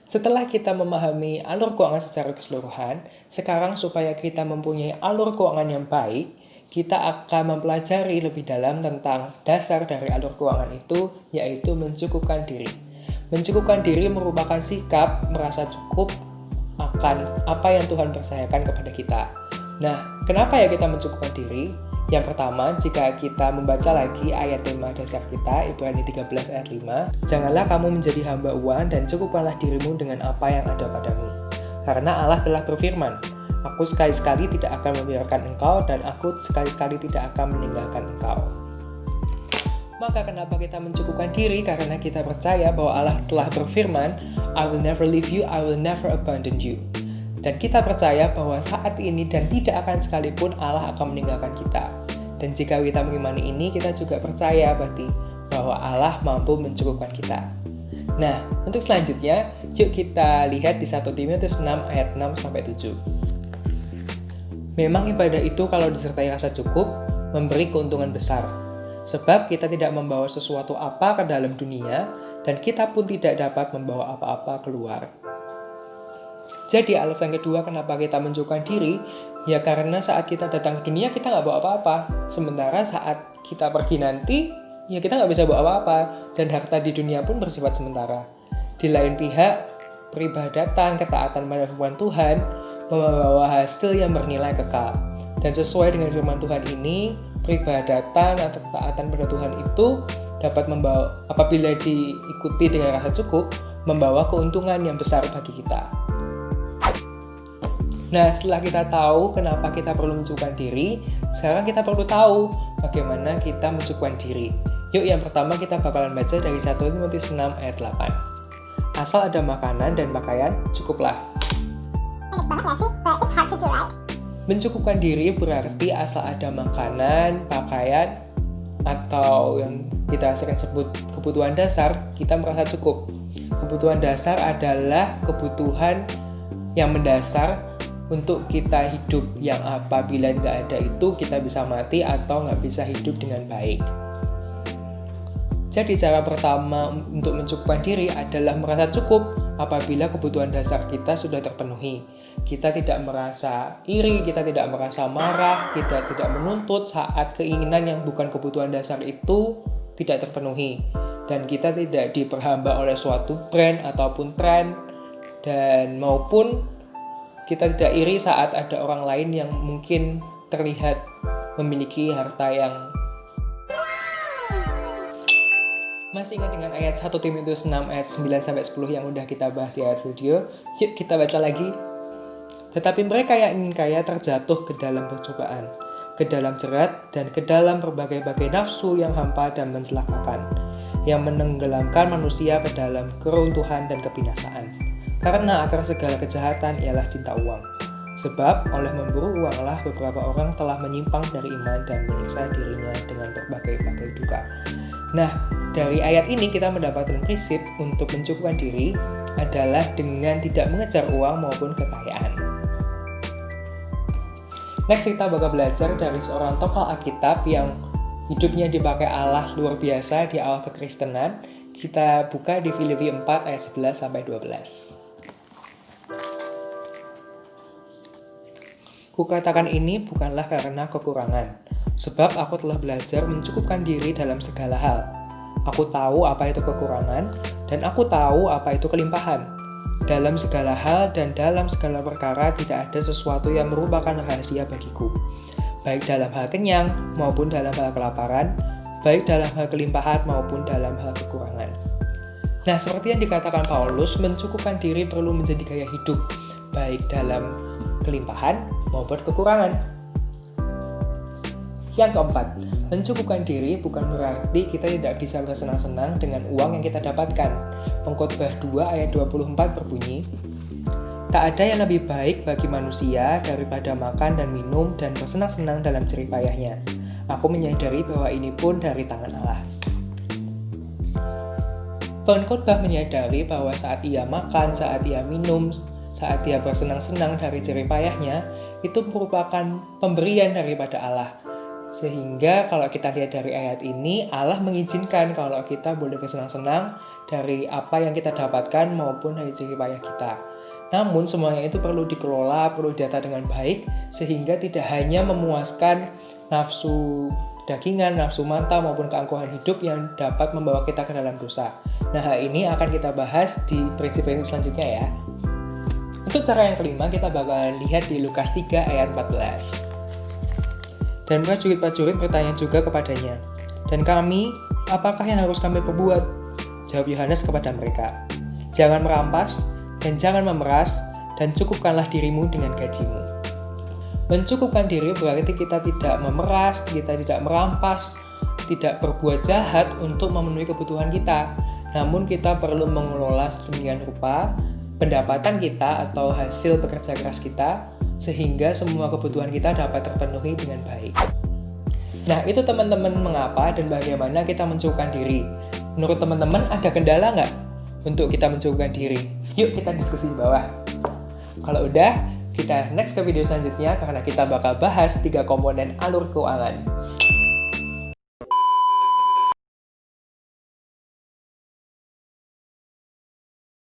Setelah kita memahami alur keuangan secara keseluruhan, sekarang supaya kita mempunyai alur keuangan yang baik, kita akan mempelajari lebih dalam tentang dasar dari alur keuangan itu, yaitu mencukupkan diri. Mencukupkan diri merupakan sikap merasa cukup akan apa yang Tuhan percayakan kepada kita. Nah, kenapa ya kita mencukupkan diri? Yang pertama, jika kita membaca lagi ayat tema dasar kita, Ibrani 13 ayat 5, janganlah kamu menjadi hamba uang dan cukupkanlah dirimu dengan apa yang ada padamu. Karena Allah telah berfirman, aku sekali-sekali tidak akan membiarkan engkau dan aku sekali-sekali tidak akan meninggalkan engkau. Maka kenapa kita mencukupkan diri? Karena kita percaya bahwa Allah telah berfirman, I will never leave you, I will never abandon you. Dan kita percaya bahwa saat ini dan tidak akan sekalipun Allah akan meninggalkan kita. Dan jika kita mengimani ini, kita juga percaya berarti bahwa Allah mampu mencukupkan kita. Nah, untuk selanjutnya, yuk kita lihat di 1 Timotius 6 ayat 6-7. Memang ibadah itu kalau disertai rasa cukup, memberi keuntungan besar. Sebab kita tidak membawa sesuatu apa ke dalam dunia, dan kita pun tidak dapat membawa apa-apa keluar. Jadi alasan kedua kenapa kita mencukupkan diri, ya karena saat kita datang ke dunia kita nggak bawa apa-apa. Sementara saat kita pergi nanti, ya kita nggak bisa bawa apa-apa. Dan harta di dunia pun bersifat sementara. Di lain pihak, peribadatan, ketaatan pada firman Tuhan membawa hasil yang bernilai kekal. Dan sesuai dengan firman Tuhan ini, peribadatan atau ketaatan pada Tuhan itu dapat membawa, apabila diikuti dengan rasa cukup, membawa keuntungan yang besar bagi kita. Nah, setelah kita tahu kenapa kita perlu mencukupkan diri, sekarang kita perlu tahu bagaimana kita mencukupkan diri. Yuk, yang pertama kita bakalan baca dari 1 Timotius 6 ayat 8. Asal ada makanan dan pakaian, cukuplah. Enak banget gak sih? But it's hard to do, right? Mencukupkan diri berarti asal ada makanan, pakaian, atau yang kita sering sebut kebutuhan dasar, kita merasa cukup. Kebutuhan dasar adalah kebutuhan yang mendasar untuk kita hidup, yang apabila nggak ada itu kita bisa mati atau nggak bisa hidup dengan baik. Jadi cara pertama untuk mencukupkan diri adalah merasa cukup apabila kebutuhan dasar kita sudah terpenuhi. Kita tidak merasa iri, kita tidak merasa marah, kita tidak menuntut saat keinginan yang bukan kebutuhan dasar itu tidak terpenuhi. Dan kita tidak diperhamba oleh suatu brand ataupun tren, dan maupun kita tidak iri saat ada orang lain yang mungkin terlihat memiliki harta yang... Masih ingat dengan ayat 1 Timotius 6 ayat 9-10 yang udah kita bahas di ayat video? Yuk kita baca lagi. Tetapi mereka yang ingin kaya terjatuh ke dalam percobaan, ke dalam jerat, dan ke dalam berbagai-bagai nafsu yang hampa dan mencelakakan, yang menenggelamkan manusia ke dalam keruntuhan dan kebinasaan. Karena akar segala kejahatan ialah cinta uang. Sebab oleh memburu uanglah beberapa orang telah menyimpang dari iman dan menyiksa dirinya dengan berbagai-bagai duka. Nah, dari ayat ini kita mendapatkan prinsip untuk mencukupkan diri adalah dengan tidak mengejar uang maupun kekayaan. Next kita bakal belajar dari seorang tokoh Alkitab yang hidupnya dipakai Allah luar biasa di awal kekristenan. Kita buka di Filipi 4 ayat 11-12. Kukatakan ini bukanlah karena kekurangan, sebab aku telah belajar mencukupkan diri dalam segala hal. Aku tahu apa itu kekurangan, dan aku tahu apa itu kelimpahan. Dalam segala hal dan dalam segala perkara tidak ada sesuatu yang merupakan rahasia bagiku, baik dalam hal kenyang maupun dalam hal kelaparan, baik dalam hal kelimpahan maupun dalam hal kekurangan. Nah, seperti yang dikatakan Paulus, mencukupkan diri perlu menjadi gaya hidup, baik dalam kelimpahan maupun kekurangan. Yang keempat, mencukupkan diri bukan berarti kita tidak bisa bersenang-senang dengan uang yang kita dapatkan. Pengkhotbah 2 ayat 24 berbunyi, tak ada yang lebih baik bagi manusia daripada makan dan minum dan bersenang-senang dalam jerih payahnya. Aku menyadari bahwa ini pun dari tangan Allah. Pengkhotbah menyadari bahwa saat ia makan, saat ia minum, saat ia bersenang-senang dari jerih payahnya, itu merupakan pemberian daripada Allah. Sehingga kalau kita lihat dari ayat ini, Allah mengizinkan kalau kita boleh bersenang-senang dari apa yang kita dapatkan maupun dari jerih payah kita. Namun semuanya itu perlu dikelola, perlu ditata dengan baik sehingga tidak hanya memuaskan nafsu dagingan, nafsu mata maupun keangkuhan hidup yang dapat membawa kita ke dalam dosa. Nah, hal ini akan kita bahas di prinsip-prinsip selanjutnya ya. Untuk cara yang kelima, kita bakalan lihat di Lukas 3 ayat 14. Dan prajurit-prajurit bertanya juga kepadanya, "Dan kami, apakah yang harus kami perbuat?" Jawab Yohanes kepada mereka, "Jangan merampas, dan jangan memeras, dan cukupkanlah dirimu dengan gajimu." Mencukupkan diri berarti kita tidak memeras, kita tidak merampas, tidak berbuat jahat untuk memenuhi kebutuhan kita. Namun kita perlu mengelola sedemikian rupa pendapatan kita atau hasil bekerja keras kita sehingga semua kebutuhan kita dapat terpenuhi dengan baik. Nah, itu teman-teman mengapa dan bagaimana kita mencukupkan diri. Menurut teman-teman ada kendala nggak untuk kita mencukupkan diri? Yuk kita diskusi di bawah. Kalau udah, kita next ke video selanjutnya karena kita bakal bahas 3 komponen alur keuangan.